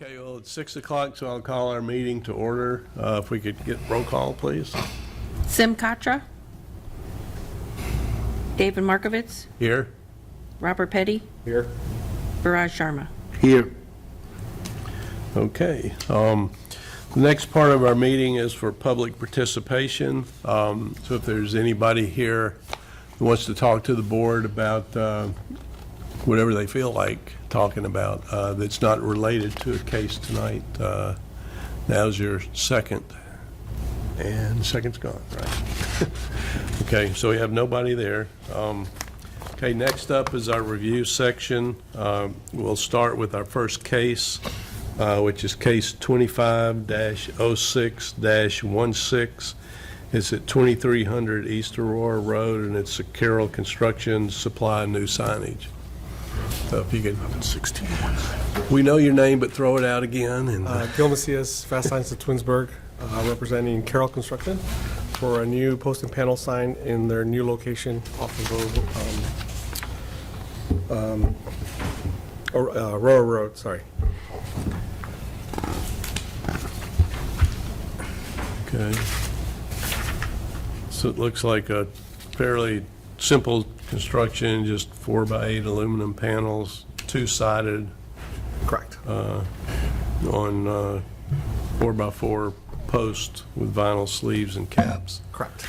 Okay, well, it's 6 o'clock, so I'll call our meeting to order. If we could get roll call, please. Sim Katra, David Markovitz, Here. Robert Petty, Here. Viraj Sharma. Here. Okay. The next part of our meeting is for public participation. So if there's anybody here who wants to talk to the board about whatever they feel like talking about that's not related to a case tonight, now's your second. And the second's gone, right? Okay, so we have nobody there. Okay, next up is our review section. We'll start with our first case, which is case 25-06-16. It's at 2300 East Aurora Road, and it's a Carroll Construction Supply New Signage. So if you could, 16. we know your name, but throw it out again. And Gil Macias, Fast Signs of Twinsburg, representing Carroll Construction for a new post and panel sign in their new location off of Aurora Road, sorry. Okay. So it looks like a fairly simple construction, just 4x8 aluminum panels, two-sided Correct. on 4x4 post with vinyl sleeves and caps. Correct.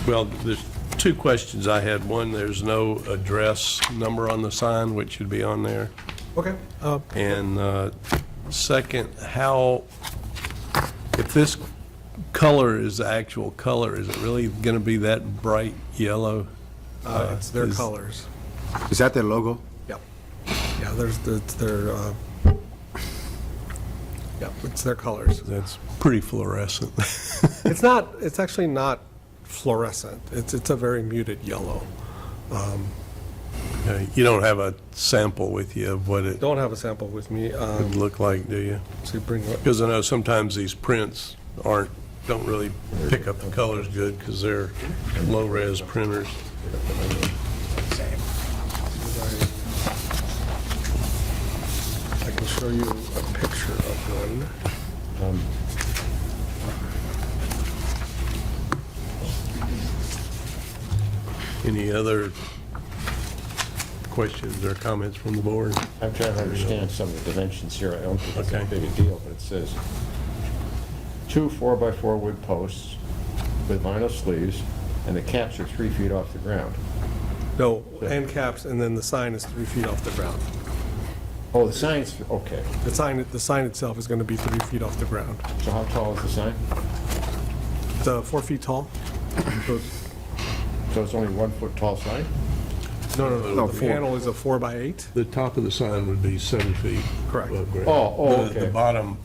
Well, there's two questions I had. One, there's no address number on the sign, which should be on there. Okay. And second, if this color is the actual color, is it really going to be that bright yellow? It's their colors. Is that their logo? Yep. Yeah, it's their, yep, it's their colors. That's pretty fluorescent. It's actually not fluorescent. It's a very muted yellow. Okay, you don't have a sample with you of what it Don't have a sample with me. would look like, do you? So bring it up. Because I know sometimes these prints don't really pick up the colors good because they're low-res printers. I can show you a picture of one. Any other questions or comments from the board? I'm trying to understand some of the dimensions here. I don't think it's Okay. a big a deal, but it says 2 4x4 wood posts with vinyl sleeves, and the caps are 3 feet off the ground. No, end caps, and then the sign is 3 feet off the ground. Oh, the sign's, okay. The sign itself is going to be 3 feet off the ground. So how tall is the sign? It's 4 feet tall. So it's only 1 foot tall sign? No, the 4. panel is a 4x8. The top of the sign would be 7 feet. Correct. above grade. Oh, The okay. bottom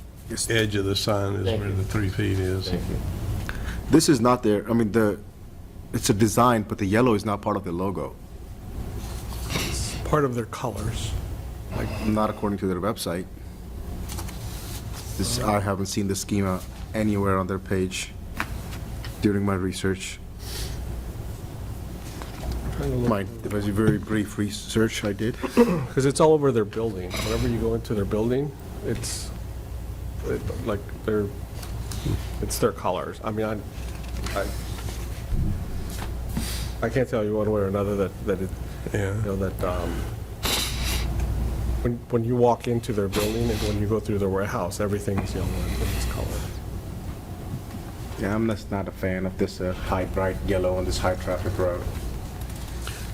edge of the sign is Thank where you. the 3 feet is. Thank you. This is not their, it's a design, but the yellow is not part of the logo. It's part of their colors. Not according to their website. I haven't seen the schema anywhere on their page during my research. It was a very brief research I did. Because it's all over their building. Whenever you go into their building, it's their colors. I mean, I can't tell you one way or another that it, Yeah. you know, that when you walk into their building and when you go through their warehouse, everything is yellow and it's colored. Yeah, I'm just not a fan of this high bright yellow on this high traffic road.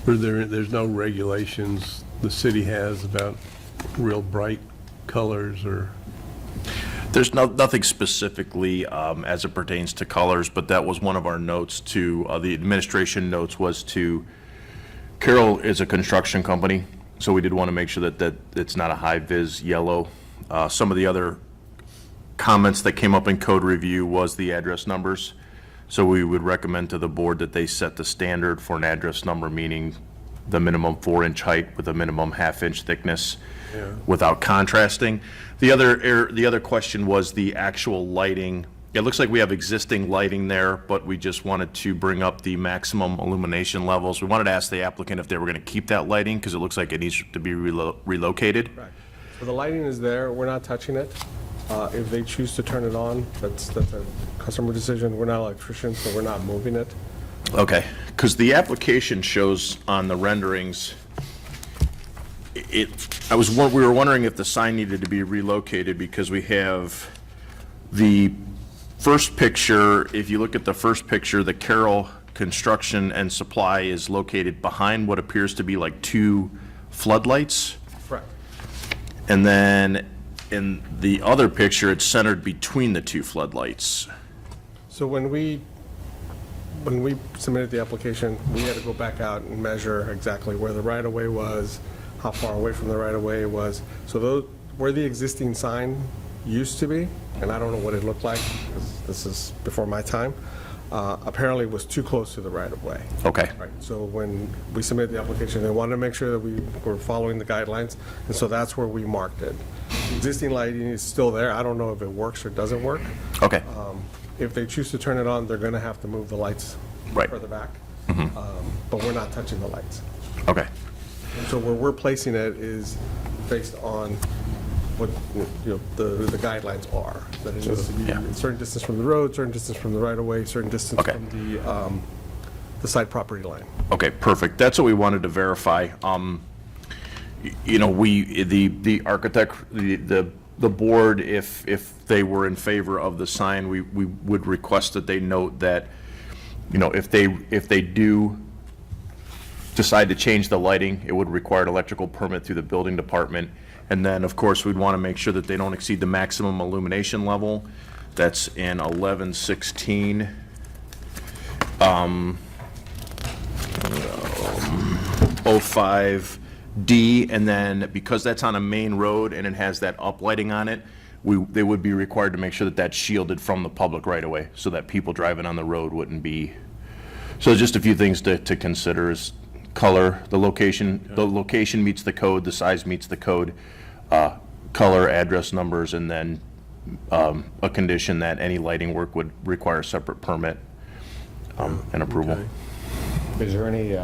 There's no regulations the city has about real bright colors or? There's nothing specifically as it pertains to colors, but that was one of our notes to, the administration notes was to, Carroll is a construction company, so we did want to make sure that it's not a high-vis yellow. Some of the other comments that came up in code review was the address numbers. So we would recommend to the board that they set the standard for an address number, meaning the minimum 4-inch height with a minimum 1/2-inch thickness without contrasting. The other question was the actual lighting it looks like we have existing lighting there, but we just wanted to bring up the maximum illumination levels. We wanted to ask the applicant if they were going to keep that lighting, because it looks like it needs to be relocated. Right. So the lighting is there, we're not touching it. If they choose to turn it on, that's a customer decision. We're not electricians, so we're not moving it. Okay, because the application shows on the renderings, we were wondering if the sign needed to be relocated, because we have the first picture, if you look at the first picture, the Carroll Construction and Supply is located behind what appears to be like 2 floodlights. Correct. And then in the other picture, it's centered between the 2 floodlights. So when we submitted the application, we had to go back out and measure exactly where the right-of-way was, how far away from the right-of-way it was. So those, where the existing sign used to be, and I don't know what it looked like, because this is before my time, apparently was too close to the right-of-way. Okay. Right, so when we submitted the application, they wanted to make sure that we were following the guidelines, and so that's where we marked it. The existing lighting is still there. I don't know if it works or doesn't work. Okay. If they choose to turn it on, they're going to have to move the lights Right. further back. But we're not touching the lights. Okay. And so where we're placing it is based on what, the guidelines are. That it needs to be Yeah. a certain distance from the road, certain distance from the right-of-way, certain distance Okay. from the side property line. Okay, perfect. That's what we wanted to verify. The architect, the board, if they were in favor of the sign, we would request that they note that, if they do decide to change the lighting, it would require an electrical permit through the building department. And then, of course, we'd want to make sure that they don't exceed the maximum illumination level. That's in 1116. 05D, and then because that's on a main road and it has that uplighting on it, they would be required to make sure that that's shielded from the public right away, so that people driving on the road wouldn't be. So just a few things to consider is color, the location meets the code, the size meets the code, color, address numbers, and then a condition that any lighting work would require a separate permit and approval. Okay. Is there any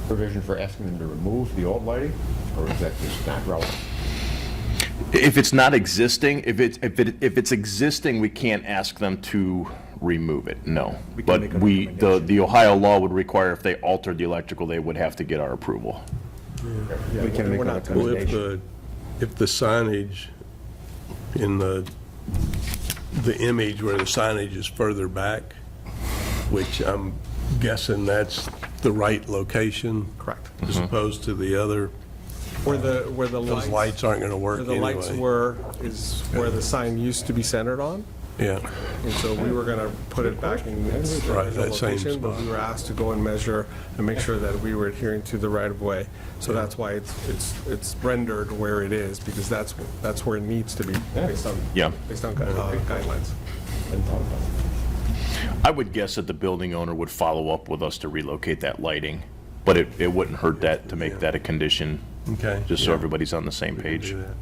provision for asking them to remove the old lighting, or is that just not relevant? If it's not existing, if it's existing, we can't ask them to remove it, no. We can But make a the recommendation. Ohio law would require if they altered the electrical, they would have to get our approval. Yeah, We can make we're a not touching Well, recommendation. if the signage in the image where the signage is further back, which I'm guessing that's the right location. Correct. As opposed to the other, Where the those lights aren't going to work Where the lights anyway. were, is where the sign used to be centered on. Yeah, And so we were gonna put it back in its Right, original that same location, but spot. we were asked to go and measure and make sure that we were adhering to the right-of-way. So that's why it's rendered where it is, because that's where it needs to be, based on Yeah. guidelines. I would guess that the building owner would follow up with us to relocate that lighting, but it wouldn't hurt that to make that a condition, okay. just so yeah, everybody's on the same we can page. do that.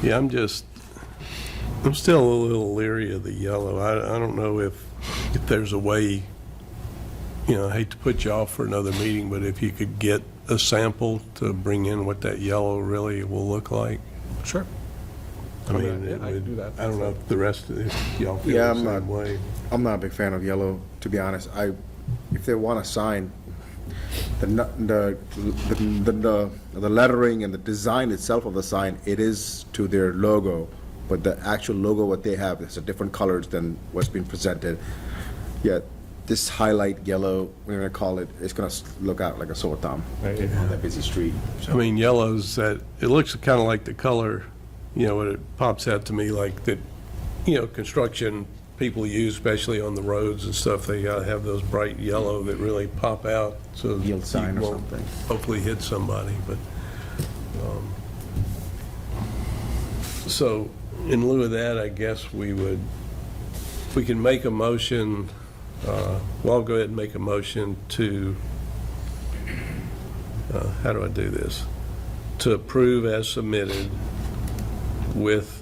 Yeah, I'm still a little leery of the yellow. I don't know if there's a way, I hate to put you off for another meeting, but if you could get a sample to bring in what that yellow really will look like. Sure. I mean, Yeah, I can do that. I don't know if the rest of y'all feel Yeah, the I'm same not- way. I'm not a big fan of yellow, to be honest. If they want a sign, the lettering and the design itself of the sign, it is to their logo, but the actual logo what they have is a different colors than what's been presented. Yet this highlight yellow, we're gonna call it, it's gonna look out like a sore thumb on that busy street. I mean, yellow's that, it looks kind of like the color, when it pops out to me like that, construction people use, especially on the roads and stuff, they gotta have those bright yellow that really pop out, so Yield you sign or won't something. hopefully hit somebody, but, so in lieu of that, I guess we can make a motion, I'll go ahead and make a motion to, how do I do this? To approve as submitted with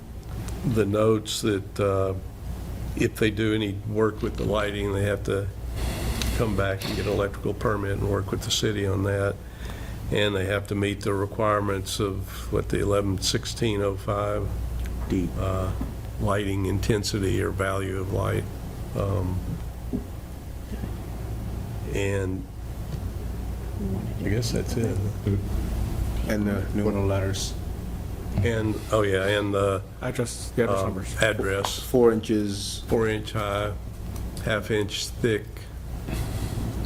the notes that if they do any work with the lighting, they have to come back and get an electrical permit and work with the city on that. And they have to meet the requirements of, what, the 111605 D. lighting intensity or value of light. And I guess that's it. And the new letters. And, oh yeah, and the Address, the address numbers. address, 4 inches, 4-inch high, half-inch thick,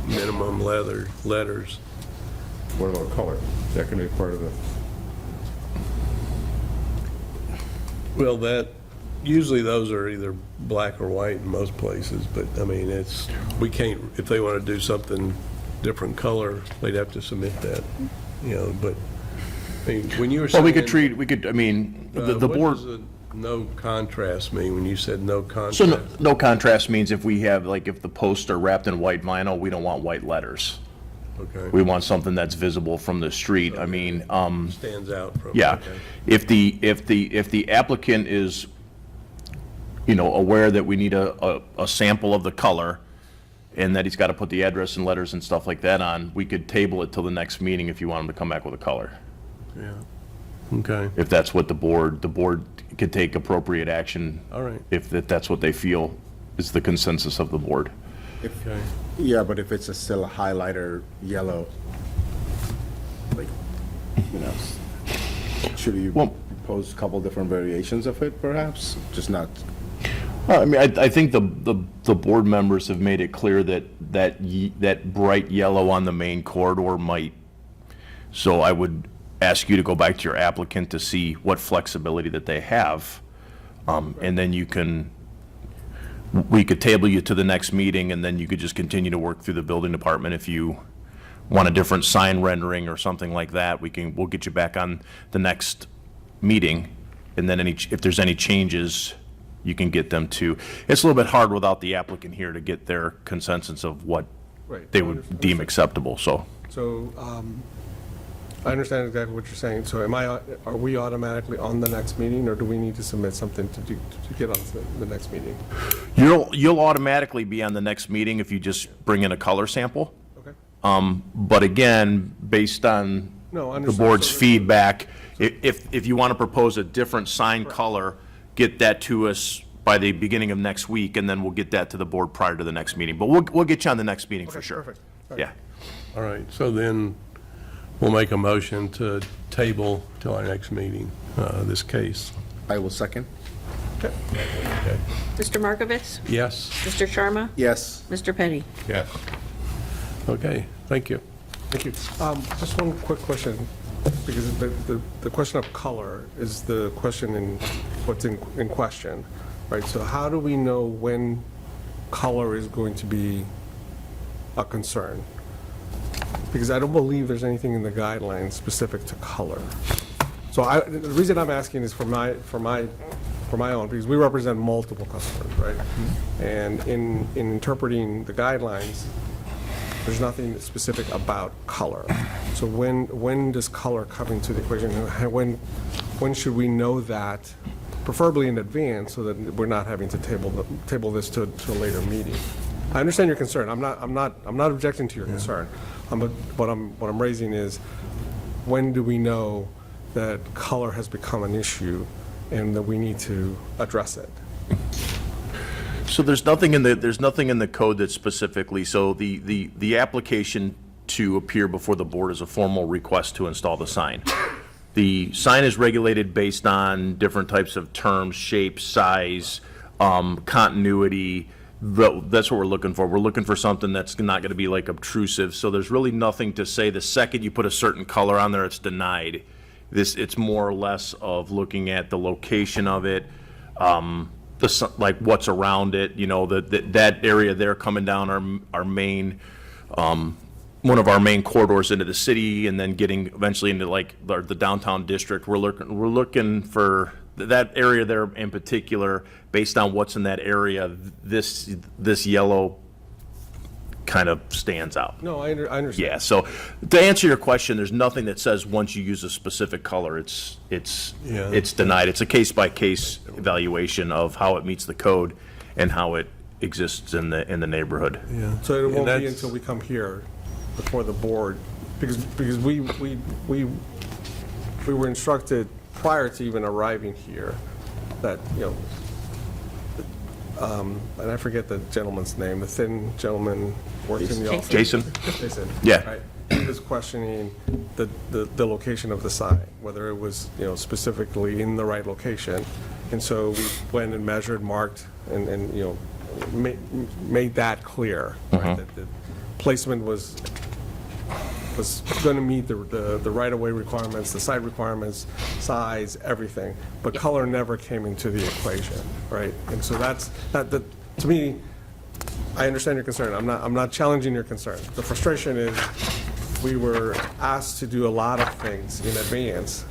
minimum letters. What about color? Is that going to be part of the, Well, usually those are either black or white in most places, but, I mean, we can't, if they want to do something different color, they'd have to submit that, but, I mean, when you were saying. Well, I mean, the What board. does a no contrast mean when you said no contrast? So no contrast means if we have, like, if the posts are wrapped in white vinyl, we don't want white letters. Okay. We want something that's visible from the street. I mean, Stands out from. yeah. Okay. If the applicant is, aware that we need a sample of the color and that he's got to put the address and letters and stuff like that on, we could table it till the next meeting if you want him to come back with a color. Yeah, okay, If that's what the board could take appropriate action. all right, If that's what they feel is the consensus of the board. okay. yeah, but if it's still a highlighter yellow, like, should we Well- propose a couple different variations of it, perhaps? Just not, I mean, I think the board members have made it clear that bright yellow on the main corridor might, so I would ask you to go back to your applicant to see what flexibility that they have. And then we could table you to the next meeting, and then you could just continue to work through the building department. If you want a different sign rendering or something like that, we'll get you back on the next meeting. And then if there's any changes, you can get them to, it's a little bit hard without the applicant here to get their consensus of what Right. they would deem acceptable, so. So, I understand exactly what you're saying. So are we automatically on the next meeting, or do we need to submit something to get on the next meeting? You'll automatically be on the next meeting if you just bring in a color sample. Okay. But again, based on No, I the understand. board's So- feedback, if you want to propose a different sign color, get that to us by the beginning of next week, and then we'll get that to the board prior to the next meeting. But we'll get you on the next meeting for Okay, sure. perfect. All right. Yeah. All right, so then we'll make a motion to table till our next meeting, this case. I will second. Mr. Markovitz? Yes? Mr. Sharma? Yes, Mr. Petty? Yes. Okay, thank you. Thank you. Just one quick question, because the question of color is the question in what's in question, right? So how do we know when color is going to be a concern? Because I don't believe there's anything in the guidelines specific to color. So the reason I'm asking is for my own, because we represent multiple customers, right? And in interpreting the guidelines, there's nothing specific about color. So when does color come into the equation? When should we know that, preferably in advance, so that we're not having to table this to a later meeting? I understand your concern. I'm not objecting to your concern. But what I'm raising is, when do we know that color has become an issue and that we need to address it? So there's nothing in the code that specifically, so the application to appear before the board is a formal request to install the sign. The sign is regulated based on different types of terms, shape, size, continuity. That's what we're looking for. We're looking for something that's not going to be like obtrusive. So there's really nothing to say the second you put a certain color on there, it's denied. It's more or less of looking at the location of it, like what's around it, that area there coming down our main, one of our main corridors into the city, and then getting eventually into like the downtown district. We're looking for that area there in particular, based on what's in that area. This yellow kind of stands out. No, I understand. Yeah, so to answer your question, there's nothing that says once you use a specific color, it's Yeah. denied. It's a case-by-case evaluation of how it meets the code and how it exists in the neighborhood. Yeah. So it And won't be that's- until we come here before the board, because we were instructed prior to even arriving here that, and I forget the gentleman's name, the thin gentleman worked in the office. Jason? Jason. Yeah. Right. He was questioning the location of the sign, whether it was, specifically in the right location. And so we went and measured, marked, and made that clear, right? That the placement was going to meet the right-of-way requirements, the site requirements, size, everything, but color never came into the equation, right? And so that, to me, I understand your concern. I'm not challenging your concern. The frustration is, we were asked to do a lot of things in advance,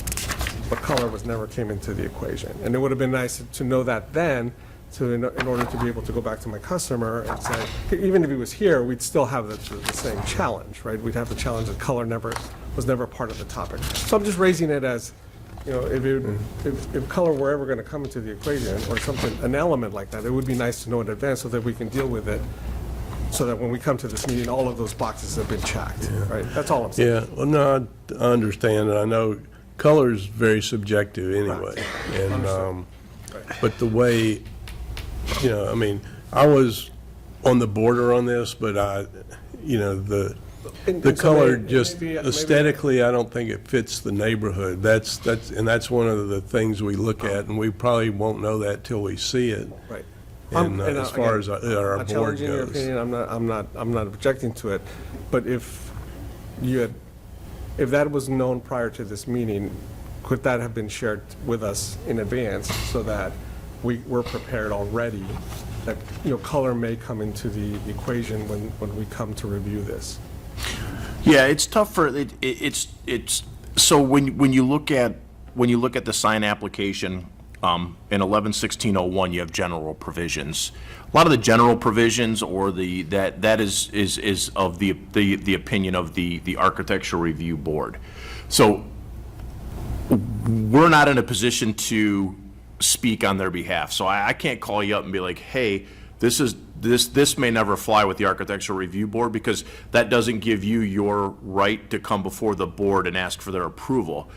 but color never came into the equation. And it would have been nice to know that then, in order to be able to go back to my customer and say, even if he was here, we'd still have the same challenge, right? We'd have the challenge that color was never part of the topic. So I'm just raising it as, if color were ever going to come into the equation, or something, an element like that, it would be nice to know in advance so that we can deal with it, so that when we come to this meeting, all of those boxes have been checked, right? That's all I'm saying. Yeah, well, no, I understand, and I know color's very subjective anyway. And, but the way, I mean, I was on the border on this, but the And so color maybe- just maybe- aesthetically, I don't think it fits the neighborhood. That's one of the things we look at, and we probably won't know that till we see it. Right. And as far as our Not board challenging your goes. opinion, I'm not objecting to it, but if that was known prior to this meeting, could that have been shared with us in advance so that we were prepared already, that, color may come into the equation when we come to review this? Yeah, it's tough for, it's, so when you look at the sign application, in 11-1601, you have general provisions. A lot of the general provisions, or that is of the opinion of the Architectural Review Board. So we're not in a position to speak on their behalf. So I can't call you up and be like, hey, this may never fly with the Architectural Review Board, because that doesn't give you your right to come before the board and ask for their approval.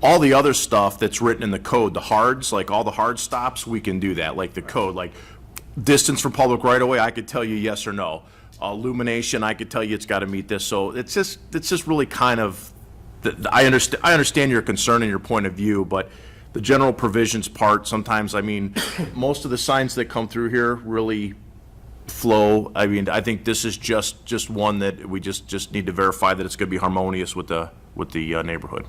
All the other stuff that's written in the code, the hards, like all the hard stops, we can do that, like the code, like distance from public right-of-way, I could tell you yes or no. Illumination, I could tell you it's got to meet this. So it's just really kind of, I understand your concern and your point of view, but the general provisions part, sometimes, I mean, most of the signs that come through here really flow. I mean, I think this is just one that we just need to verify that it's going to be harmonious with the neighborhood.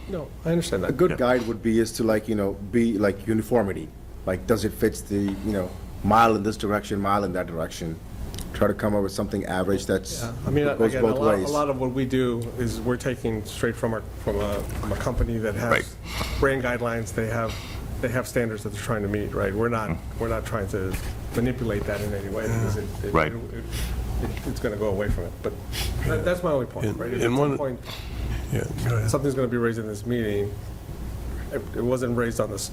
No, I understand that. A good guide would be is to be like uniformity. Like, does it fit the, mile in this direction, mile in that direction? Try to come up with something average that's, I mean, goes again, both a ways. lot of what we do is we're taking straight from a company that has Right. brand guidelines. They have standards that they're trying to meet, right? We're not trying to manipulate that in any way, because Right. it's going to go away from it. But that's my only point, right? If And at one- some point Yeah, go ahead. something's going to be raised in this meeting, it wasn't raised on this,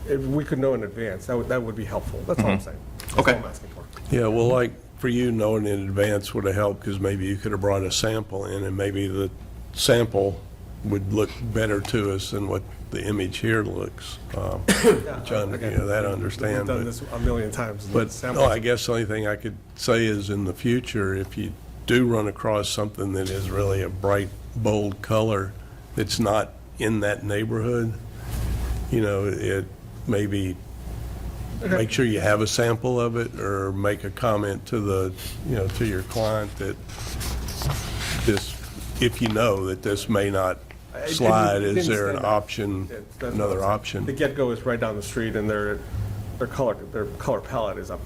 if we could know in advance, that would be helpful. That's all I'm saying. That's Okay. all I'm asking for. Yeah, well, like, for you, knowing in advance would have helped, because maybe you could have brought a sample in, and maybe the sample would look better to us than what the image here looks, which I, Again, that I We've understand. done but- this a million times. and But, samples- no, I guess the only thing I could say is, in the future, if you do run across something that is really a bright, bold color that's not in that neighborhood, it maybe, make sure you have a sample of it, or make a comment to to your client that this, if that this may not slide, it is didn't there say an that. option, Yeah, that's what another I'm saying. option? The get-go is right down the street, and their color palette is, in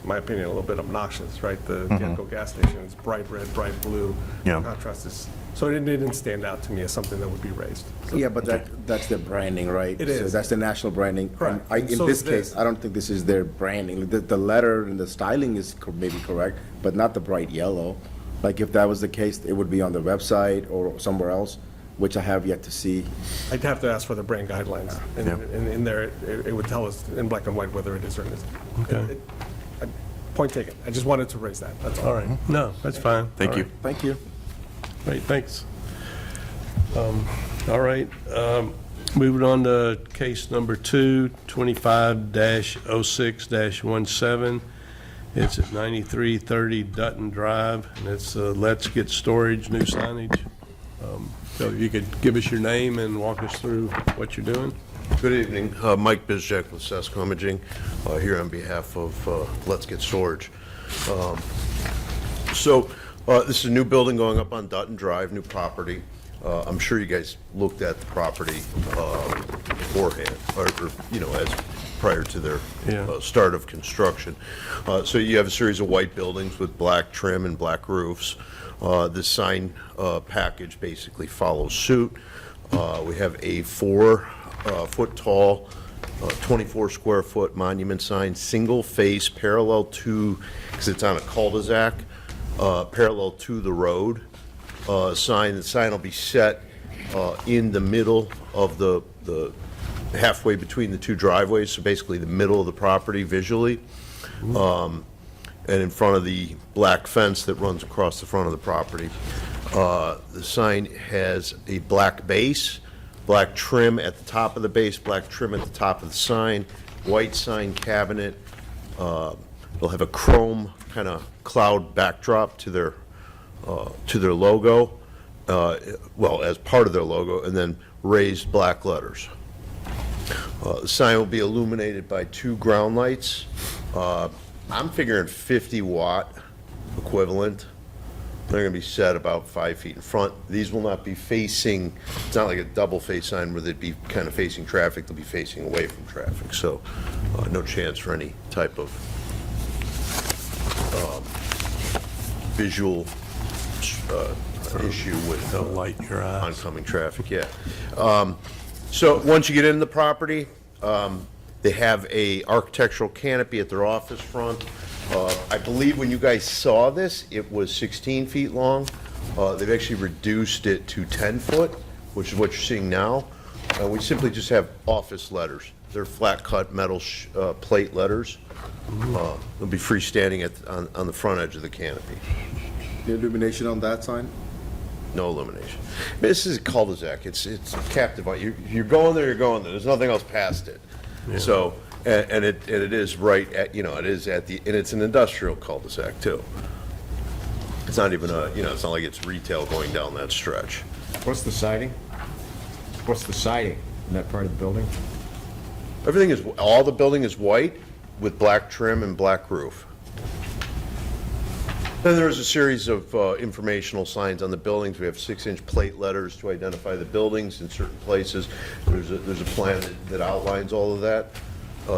my opinion, a little bit obnoxious, right? The get-go gas station is bright red, bright blue. Yeah. Contrast is So it didn't stand out to me as something that would be raised. So- Yeah, but that's their branding, right? It So is. that's the national branding. Correct. And And in so this is this. case, I don't think this is their branding. The letter and the styling is maybe correct, but not the bright yellow. Like if that was the case, it would be on the website or somewhere else, which I have yet to see. I'd have to ask for the brand guidelines. And in there, it would tell us in black and white whether it is or isn't. Okay. Point taken. I just wanted to raise that, that's all. All right, no, that's fine. Thank All you. right. Thank you. Great, thanks. All right, moving on to case number 2, 25-06-17. It's at 9330 Dutton Drive, and it's Let's Get Storage, new signage. So if you could give us your name and walk us through what you're doing? Good evening. Mike Bizjack with Sesco Imaging, here on behalf of Let's Get Storage. This is a new building going up on Dutton Drive, new property. I'm sure you guys looked at the property beforehand, or as prior to their Yeah. start of construction. So you have a series of white buildings with black trim and black roofs. This sign package basically follows suit. We have a 4-foot tall, 24 square foot monument sign, single face, parallel to, because it's on a cul-de-sac, parallel to the road sign. The sign will be set in the middle of the halfway between the two driveways, so basically the middle of the property visually, and in front of the black fence that runs across the front of the property. The sign has a black base, black trim at the top of the base, black trim at the top of the sign, white sign cabinet. They'll have a chrome kind of cloud backdrop to their logo, as part of their logo, and then raised black letters. The sign will be illuminated by 2 ground lights. I'm figuring 50-watt equivalent. They're going to be set about 5 feet in front. These will not be facing, it's not like a double face sign where they'd be kind of facing traffic. They'll be facing away from traffic. So no chance for any type of visual issue with Don't light your eyes. oncoming traffic, yeah. So once you get into the property, they have a architectural canopy at their office front. I believe when you guys saw this, it was 16 feet long. They've actually reduced it to 10 foot, which is what you're seeing now. We simply just have office letters. They're flat cut metal plate letters. They'll be freestanding on the front edge of the canopy. The illumination on that sign? No illumination. This is a cul-de-sac. It's captive. You're going there, you're going there. There's nothing else past it. So, and it is right at, it is at the, and it's an industrial cul-de-sac too. It's not even it's not like it's retail going down that stretch. What's the siding? What's the siding in that part of the building? All the building is white with black trim and black roof. Then there's a series of informational signs on the buildings. We have 6-inch plate letters to identify the buildings in certain places. There's a plan that outlines all of that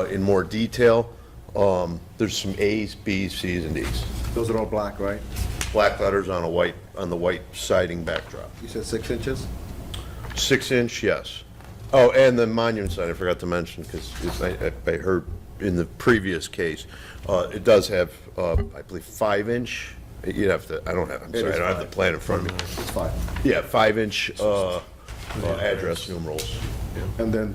in more detail. There's some A's, B's, C's, and D's. Those are all black, right? Black letters on the white siding backdrop. You said 6 inches? 6-inch, yes. Oh, and the monument sign, I forgot to mention, because I heard in the previous case, it does have, I believe, 5-inch. You'd have to, I'm sorry, I don't have the plan in front of me. It's 5. Yeah, 5-inch address numerals. And then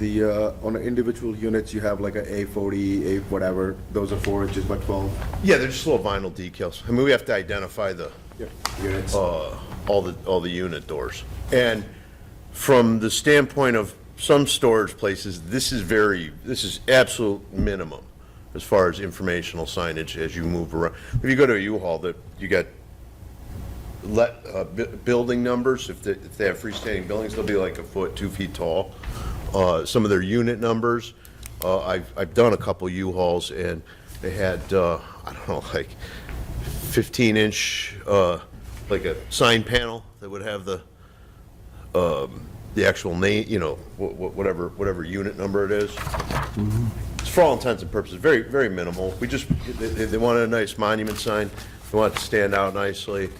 on the individual units, you have like a A40, A whatever, those are 4 inches by 12 Yeah, they're just little vinyl decals. I mean, we have to identify units. all the unit doors. And from the standpoint of some storage places, this is absolute minimum as far as informational signage as you move around. If you go to a U-Haul, that you got building numbers. If they have freestanding buildings, they'll be like a foot, 2 feet tall. Some of their unit numbers. I've done a couple U-Hauls, and they had I don't know, like 15-inch like a sign panel that would have the actual name, whatever unit number it is. It's for all intents and purposes very, very minimal. They wanted a nice monument sign. They want it to stand out nicely.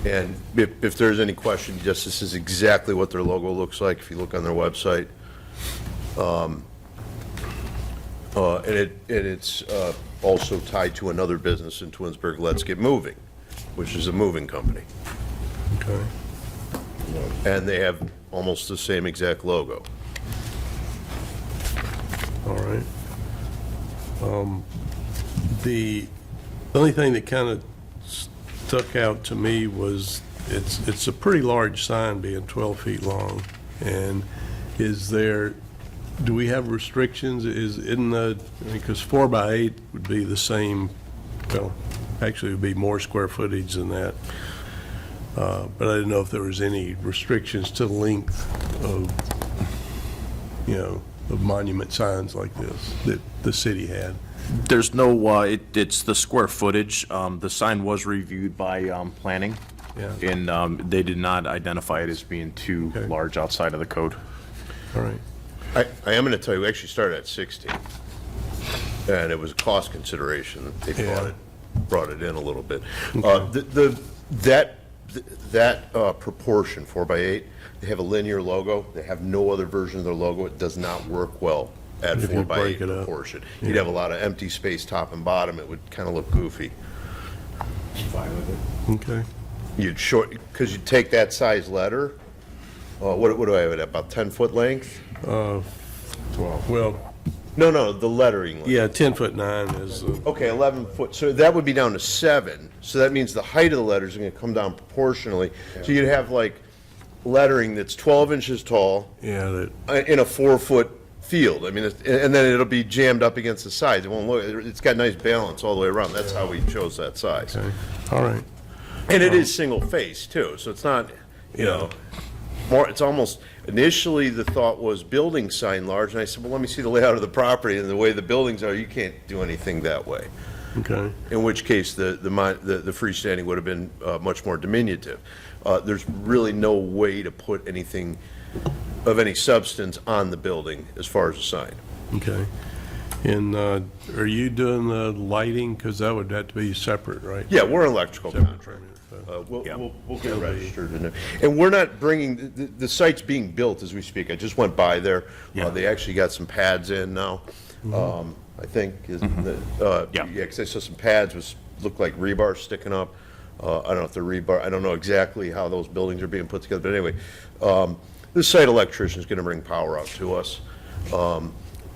And if there's any question, just this is exactly what their logo looks like, if you look on their website. And it's also tied to another business in Twinsburg, Let's Get Moving, which is a moving company. Okay. And they have almost the same exact logo. All right. The only thing that kind of stuck out to me was it's a pretty large sign being 12 feet long. And do we have restrictions? Because 4 by 8 would be the same, well, actually it would be more square footage than that. But I didn't know if there was any restrictions to the length of, of monument signs like this that the city had. There's no, it's the square footage. The sign was reviewed by planning, Yeah. and they did not identify it as being too Okay. large outside of the code. All right. I am going to tell you, we actually started at 60. And it was a cost consideration that they Yeah. brought it in a little bit. That proportion, 4 by 8, they have a linear logo. They have no other version of their logo. It does not work well at If you 4 by 8 break it up. proportion. You'd have a lot of empty space top and bottom. It would kind of look goofy. Fine with it. Okay. You'd because you'd take that size letter, what do I have it at, about 10-foot length? 12. Well, No, the lettering length. yeah, 10'9" is, Okay, 11 foot, so that would be down to 7, so that means the height of the letters are gonna come down proportionally. So you'd have like lettering that's 12 inches tall yeah, that, in a 4-foot field. I mean, and then it'll be jammed up against the sides. It won't look, it's got nice balance all the way around. That's how we chose that size. okay, all right. And it is single face too, so it's not, more, it's almost, initially the thought was building sign large, and I said, well, let me see the layout of the property and the way the buildings are, you can't do anything that way. Okay, In which case, the freestanding would have been much more diminutive. There's really no way to put anything of any substance on the building as far as a sign. okay. And are you doing the lighting? Because that would have to be separate, right? Yeah, we're an electrical Separate contractor. from it, so. We'll get registered. And we're not bringing, the site's being built as we speak. I just went by there. Yeah. They actually got some pads in now, I think, isn't it? Yeah. Yeah, because I saw some pads looked like rebar sticking up. I don't know if they're rebar, I don't know exactly how those buildings are being put together, but anyway, the site electrician's gonna bring power out to us.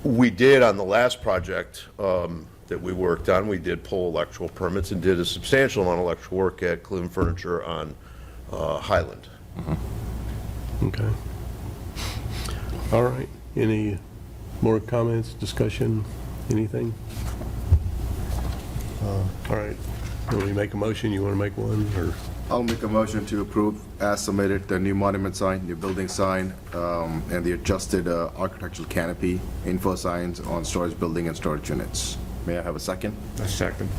We did on the last project that we worked on, we did pull electrical permits and did a substantial amount of electrical work at Cleveland Furniture on Highland. Okay. All right. Any more comments, discussion, anything? All right. Will we make a motion? You want to make one, or? I'll make a motion to approve as submitted, the new monument sign, new building sign, and the adjusted architectural canopy, info signs on storage building and storage units. May I have a second? A second.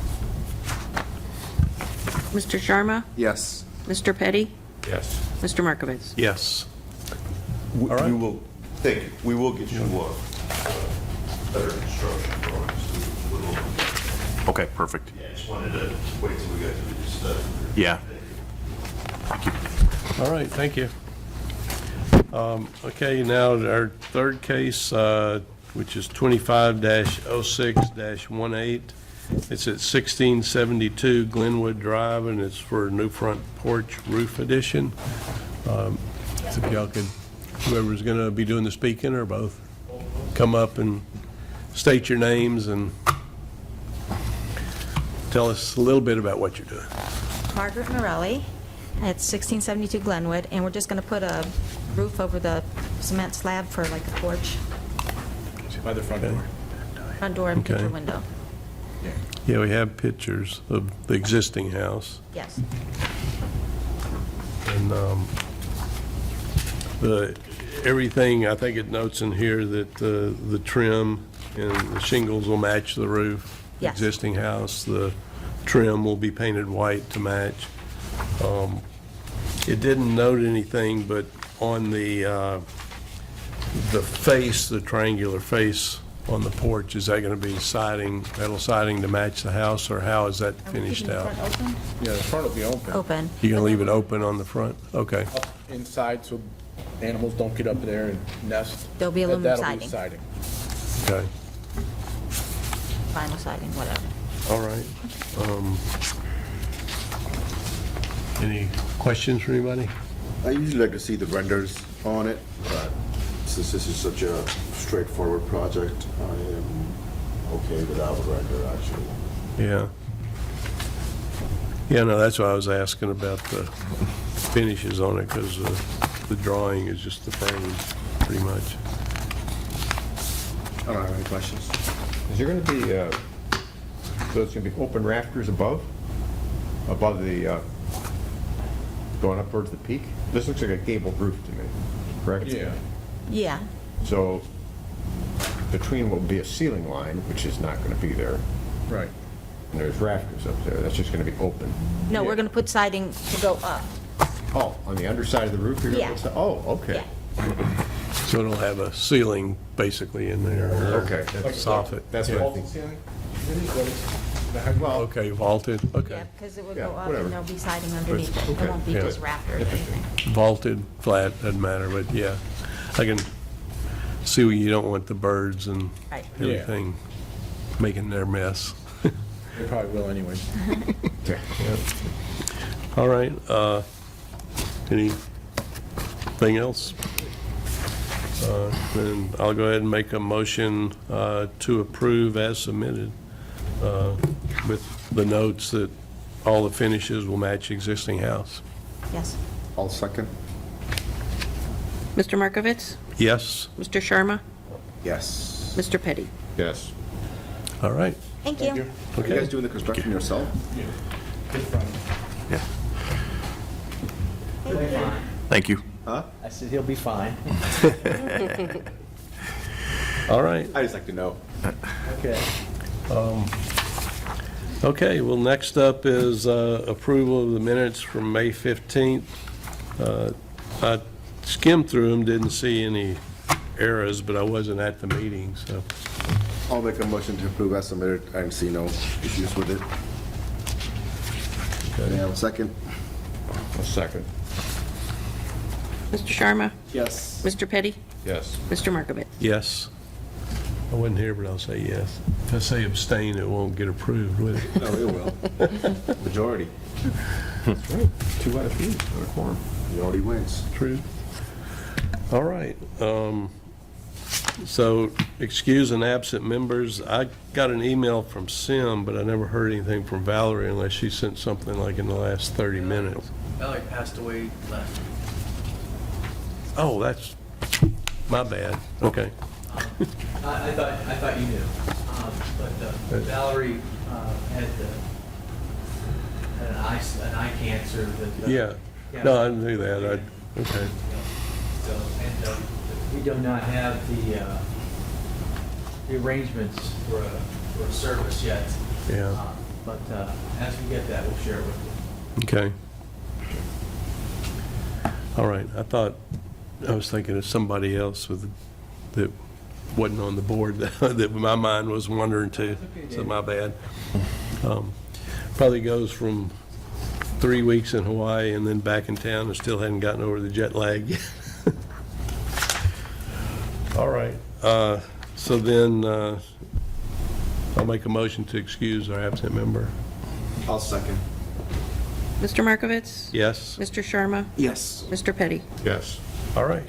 Mr. Sharma? Yes. Mr. Petty? Yes. Mr. Markovitz? Yes. We right. will, thank you, we will get you better construction drawings. Okay, perfect. Yeah, I just wanted to wait till we got through this stuff. Yeah. All right, thank you. Okay, now our third case, which is 25-06-18. It's at 1672 Glenwood Drive, and it's for a new front porch roof addition. So if y'all could, whoever's going to be doing the speaking or both, come up and state your names and tell us a little bit about what you're doing. Margaret Morelli at 1672 Glenwood, and we're just going to put a roof over the cement slab for like a porch, By the front door. front door and picture Okay. window. Yeah, we have pictures of the existing house. Yes. And everything, I think it notes in here that the trim and the shingles will match the roof. Yes. Existing house, the trim will be painted white to match. It didn't note anything, but on the face, the triangular face on the porch, is that going to be siding, metal siding to match the house, or how is that Are we finished keeping the out? front open? Yeah, the front will be open. Open. You going to leave it open on the front? Okay, Up inside so animals don't get up there and nest. There'll be aluminum That'll be siding. siding. okay, Vinyl siding, whatever. all right. Any questions from anybody? I usually like to see the renders on it, but since this is such a straightforward project, I am okay without a render, actually. Yeah. Yeah, no, that's why I was asking about the finishes on it, because the drawing is just the frame, pretty much. I don't have any questions. Is there going to be, so it's going to be open rafters above the, going up towards the peak? This looks like a gabled roof to me, correct? Yeah. Yeah. So between will be a ceiling line, which is not going to be there, Right. and there's rafters up there. That's just going to be open. No, we're going to put siding to go up. Oh, on the underside of the roof, you're going to Yeah. put oh, okay. Yeah. So it'll have a ceiling basically in there. or Okay. Soffit. That's what I think. Well, Okay, vaulted, Yeah, okay. because it would Yeah, go up whatever. and there'll be siding underneath it. Okay, It won't be yeah. just rafter or anything. Vaulted, flat, doesn't matter, but yeah. I can see where you don't want the birds and Right. Yeah. everything making their mess. They probably will anyway. All right, anything else? Then I'll go ahead and make a motion to approve as submitted with the notes that all the finishes will match existing house. Yes. I'll second. Mr. Markovitz? Yes? Mr. Sharma? Yes. Mr. Petty? yes. All right. Thank you. Are you Okay. guys doing the construction yourself? Thank you. Huh? I said he'll be fine. All right. I just like to know. Okay. Okay, well, next up is approval of the minutes from May 15th. I skimmed through them, didn't see any errors, but I wasn't at the meeting, so. I'll make a motion to approve as submitted. I didn't see no issues with it. May I have a second? A second. Mr. Sharma? Yes. Mr. Petty? Yes. Mr. Markovitz? Yes. I wasn't here, but I'll say yes. If I say abstain, it won't get approved, will it? No, it will. Majority. That's right. 2 out of 3, not a quorum. Majority wins. True. All right. So excuse and absent members. I got an email from Sim, but I never heard anything from Valerie unless she sent something like in the last 30 minutes. Valerie passed away last week. Oh, that's my bad. Okay. I thought you knew. But Valerie had an eye cancer that. Yeah. No, I knew that. Okay. So, and we do not have the arrangements for a service yet. Yeah. But as we get that, we'll share it with you. Okay. All right. I was thinking of somebody else that wasn't on the board that my mind was wandering to, so my bad. Probably goes from 3 weeks in Hawaii and then back in town and still hadn't gotten over the jet lag yet. All right. So then I'll make a motion to excuse our absent member. I'll second. Mr. Markovitz? Yes? Mr. Sharma? Yes. Mr. Petty? Yes. All right.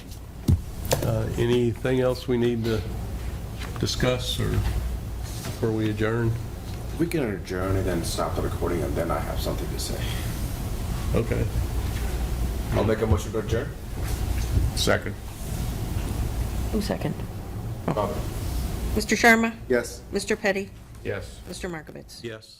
Anything else we need to discuss or before we adjourn? We can adjourn and then stop the recording, and then I have something to say. Okay. I'll make a motion to adjourn. Second. Who second? Mr. Sharma? Yes. Mr. Petty? Yes. Mr. Markovitz? Yes.